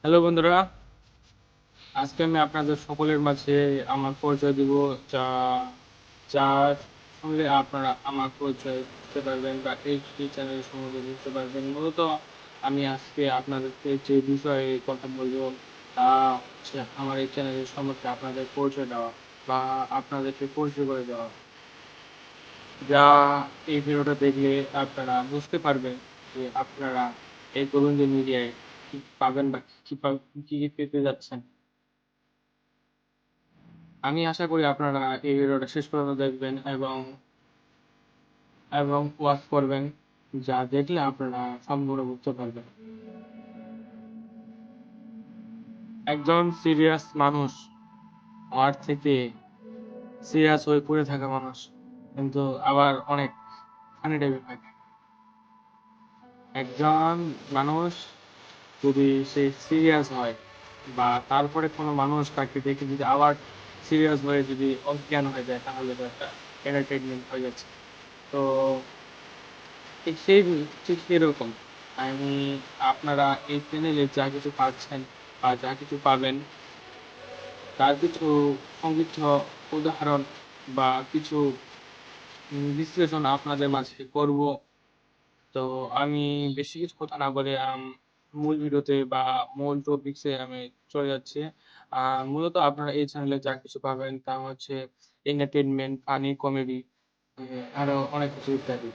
Hello বন্ধুরা, আজকে আমি আপনাদের সকলের মাঝে আমার পরিচয় দিব, যা যার সঙ্গে আপনারা আমার পরিচয় বুঝতে পারবেন বা এই চ্যানেলের সম্বন্ধে বুঝতে পারবেন। মূলত আমি আজকে আপনাদেরকে যে বিষয়ে কথা বলবো তা হচ্ছে আমার এই চ্যানেলের সম্পর্কে আপনাদের পরিচয় দেওয়া বা আপনাদেরকে পরিচয় করে দেওয়া, যা এই ভিডিওটা দেখলে আপনারা বুঝতে পারবেন যে আপনারা এই গোবিন্দ মিডিয়ায় কি পাবেন বা কি পেতে যাচ্ছেন। আমি আশা করি আপনারা এই ভিডিওটা শেষ পর্যন্ত দেখবেন এবং ওয়াচ করবেন, যা দেখলে আপনারা সম্পূর্ণ বুঝতে পারবেন। একজন সিরিয়াস মানুষ হওয়ার থেকে সিরিয়াস হয়ে পড়ে থাকা মানুষ কিন্তু আবার অনেক ফানি টাইপের হয়। একজন মানুষ যদি সে সিরিয়াস হয় বা তারপরে কোনো মানুষ তাকে দেখে যদি আবার সিরিয়াস হয়ে যদি অজ্ঞান হয়ে যায়, তাহলে তো একটা এন্টারটেইনমেন্ট হয়ে যাচ্ছে। তো ঠিক সেই ঠিক সেরকম আমি আপনারা এই চ্যানেলে যা কিছু পাচ্ছেন বা যা কিছু পাবেন তার কিছু সংক্ষিপ্ত উদাহরণ বা কিছু বিশ্লেষণ আপনাদের মাঝে করব। তো আমি বেশি কিছু কথা না বলে মূল ভিডিওতে বা মূল টপিকসে আমি চলে যাচ্ছি। মূলত আপনারা এই চ্যানেলে যা কিছু পাবেন তা হচ্ছে এন্টারটেনমেন্ট, ফানি, কমেডি, আরো অনেক কিছু ইত্যাদি।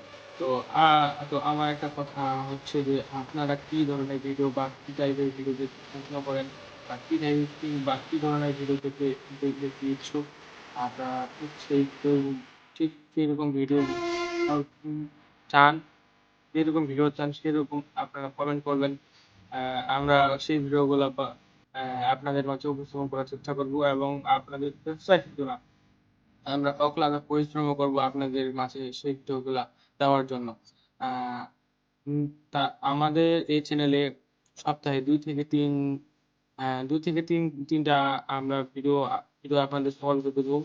তো আমার একটা কথা হচ্ছে যে আপনারা কি ধরনের ভিডিও বা কি টাইপের ভিডিও দেখতে পছন্দ করেন বা কি ধরনের ভিডিও দেখতে কি ইচ্ছুক, আপনারা ঠিক সেইরকম ভিডিও চান, যেরকম ভিডিও চান সেরকম আপনারা কমেন্ট করবেন। আমরা সেই ভিডিওগুলো আপনাদের মাঝে উপস্থাপন করার চেষ্টা করব এবং আপনাদের উৎসাহিত না, আমরা অক্লান্ত পরিশ্রম করব আপনাদের মাঝে সেই ভিডিওগুলা দেওয়ার জন্য। আহ উম তা আমাদের এই চ্যানেলে সপ্তাহে 2 থেকে 3টা আমরা ভিডিও আপনাদের সকলকে দেবো,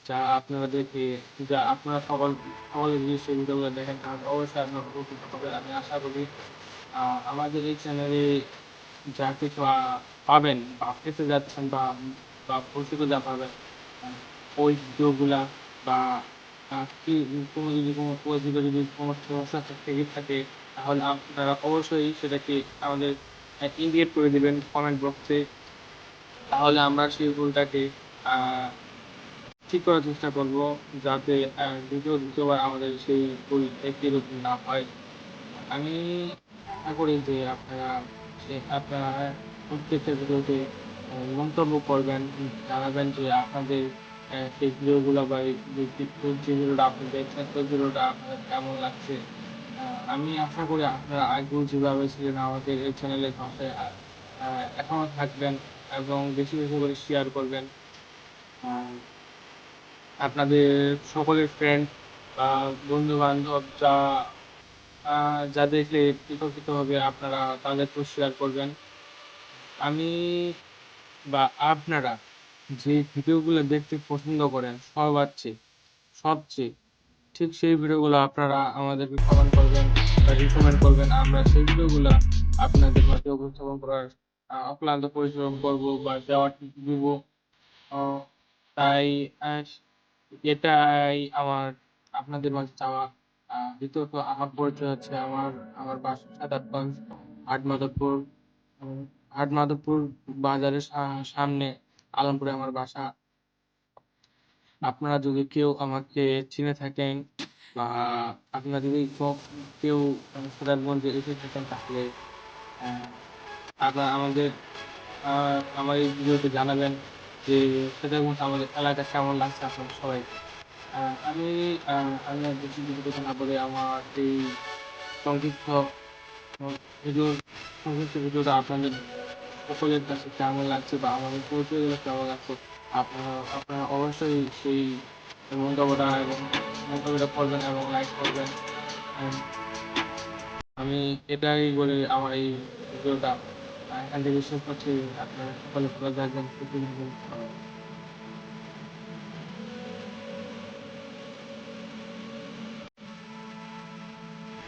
যা আপনারা দেখে যা আপনারা সকলে যদি সেই ভিডিওগুলো দেখেন তাহলে অবশ্যই আপনারা উপকৃত হবেন আমি আশা করি। আমাদের এই চ্যানেলে যা কিছু পাবেন বা পেতে যাচ্ছেন বা ভবিষ্যতে যা পাবেন, আহ, ওই ভিডিওগুলা বা কি কোনো পরিচিত যদি কোনো সমস্যা থেকে থাকে, তাহলে আপনারা অবশ্যই সেটাকে আমাদের ইন্ডিকেট করে দিবেন কমেন্ট বক্সে। তাহলে আমরা সেই ভুলটাকে আহ, ঠিক করার চেষ্টা করব, যাতে দ্বিতীয়বার আমাদের সেই ভুল একই রকম না হয়। আমি আশা করি যে আপনারা প্রত্যেকটা ভিডিওতে মন্তব্য করবেন, জানাবেন যে আপনাদের সেই ভিডিওগুলো বা যে ভিডিওটা আপনি দেখছেন ওই ভিডিওটা আপনাদের কেমন লাগছে। আমি আশা করি আপনারা আগেও যেভাবে ছিলেন আমাদের এই চ্যানেলের পাশে এখনো থাকবেন এবং বেশি বেশি করে শেয়ার করবেন। আহ, আপনাদের সকলের ফ্রেন্ড বা বন্ধু বান্ধব যা দেখলে বিকশিত হবে আপনারা তাদেরকেও শেয়ার করবেন। আমি বা আপনারা যে ভিডিওগুলো দেখতে পছন্দ করেন সবচেয়ে ঠিক সেই ভিডিওগুলো আপনারা আমাদেরকে কমেন্ট করবেন বা রিকমেন্ড করবেন। আমরা সেই ভিডিওগুলো আপনাদের মাঝে উপস্থাপন করার অক্লান্ত পরিশ্রম করব বা দেওয়ার দিব। আহ, তাই আহ, এটাই আমার আপনাদের মাঝে চাওয়া। দ্বিতীয়ত আমার পরিচয় হচ্ছে আমার আমার বাসা সাদাতগঞ্জ, হাটমাধবপুর। হাটমাধবপুর বাজারের সামনে আলমপুরে আমার বাসা। আপনারা যদি কেউ আমাকে চিনে থাকেন বা আপনারা যদি কেউ সাদাতগঞ্জে এসে থাকেন, তাহলে আহ, আপনারা আমার এই ভিডিওতে জানাবেন যে সাদাতগঞ্জ আমাদের এলাকা কেমন লাগছে আপনাদের সবাইকে। আমি আমি আর বেশি কিছু কথা না বলে আমার এই সংক্ষিপ্ত ভিডিও সংক্ষিপ্ত ভিডিওটা আপনাদের সকলের কাছে কেমন লাগছে বা আমাদের পরিচয়গুলো কেমন লাগছে, আপনারা অবশ্যই সেই মন্তব্যটা করবেন এবং লাইক করবেন। উম, আমি এটাই বলে আমার এই ভিডিওটা এখান থেকে শেষ করছি। আপনারা সকলে ভালো থাকবেন, সুস্থ থাকবেন।